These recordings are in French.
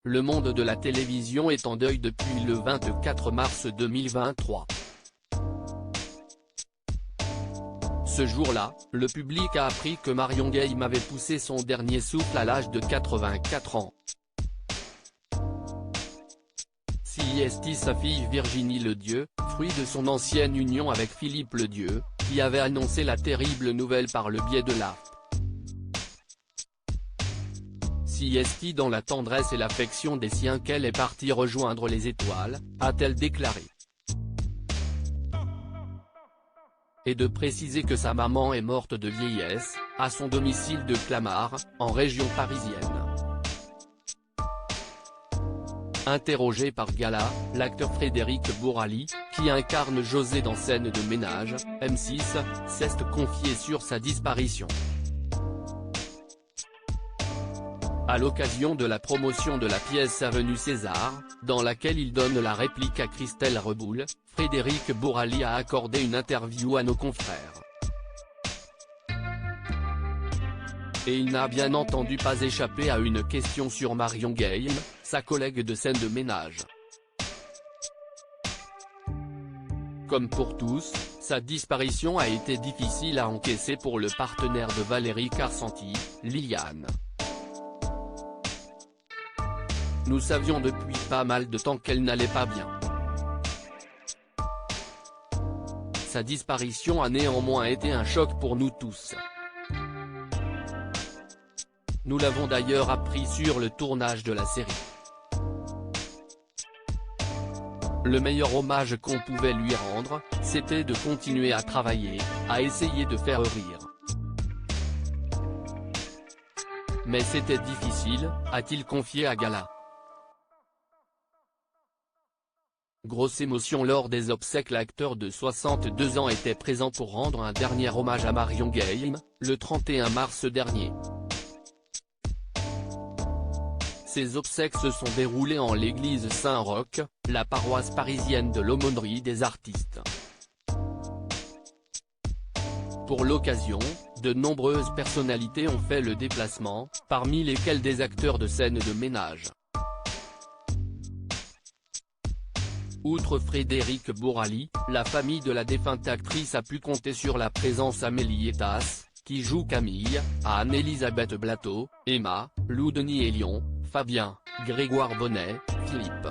le monde de la télévision est en deuil depuis le 24 mars 2023. Ce jour-là, le public a appris que Marion Guilhem avait poussé son dernier souffle à l'âge de 84 ans. CIST sa fille Virginie Ledieu, fruit de son ancienne union avec Philippe Ledieu, qui avait annoncé la terrible nouvelle par le biais de l'AFP. CIST dans la tendresse et l'affection des siens qu'elle est partie rejoindre les étoiles, a-t-elle déclaré. Et de préciser que sa maman est morte de vieillesse, à son domicile de Clamart, en région parisienne. Interrogé par Gala, l'acteur Frédéric Bourali, qui incarne José dans Scène de ménage, M6, s'est confié sur sa disparition. À l'occasion de la promotion de la pièce Avenue César, dans laquelle il donne la réplique à Christelle Reboul, Frédéric Bourali a accordé une interview à nos confrères. Et il n'a bien entendu pas échappé à une question sur Marion Guilhem, sa collègue de Scène de ménage. Comme pour tous, sa disparition a été difficile à encaisser pour le partenaire de Valérie Carcenti, Liliane. Nous savions depuis pas mal de temps qu'elle n'allait pas bien. Sa disparition a néanmoins été un choc pour nous tous. Nous l'avons d'ailleurs appris sur le tournage de la série. Le meilleur hommage qu'on pouvait lui rendre, c'était de continuer à travailler, à essayer de faire rire. Mais c'était difficile, a-t-il confié à Gala. Grosse émotion lors des obsèques. L'acteur de 62 ans était présent pour rendre un dernier hommage à Marion Guilhem, le 31 mars dernier. Ces obsèques se sont déroulées en l'église Saint-Roch, la paroisse parisienne de l'Aumônerie des Artistes. Pour l'occasion, de nombreuses personnalités ont fait le déplacement, parmi lesquelles des acteurs de Scène de ménage. Outre Frédéric Bourali, la famille de la défunte actrice a pu compter sur la présence d'Amélie Etas, qui joue Camille, à Anne-Elisabeth Blateau, Emma, Lou Denis Elion, Fabien, Grégoire Bonnet, Philippe.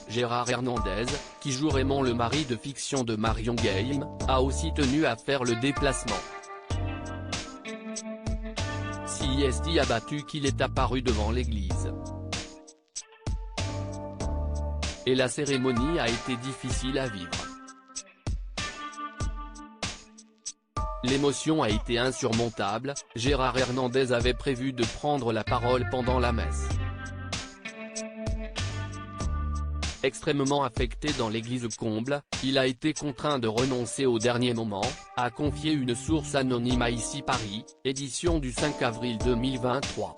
Gérard Hernandez, qui joue Raymond le mari de fiction de Marion Guilhem, a aussi tenu à faire le déplacement. CIST a battu qu'il est apparu devant l'église. Et la cérémonie a été difficile à vivre. L'émotion a été insurmontable. Gérard Hernandez avait prévu de prendre la parole pendant la messe. Extrêmement affecté dans l'église comble, il a été contraint de renoncer au dernier moment, a confié une source anonyme à Ici Paris, édition du 5 avril 2023.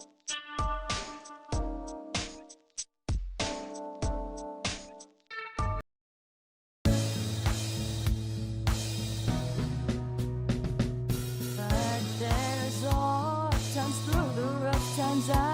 Through the rough times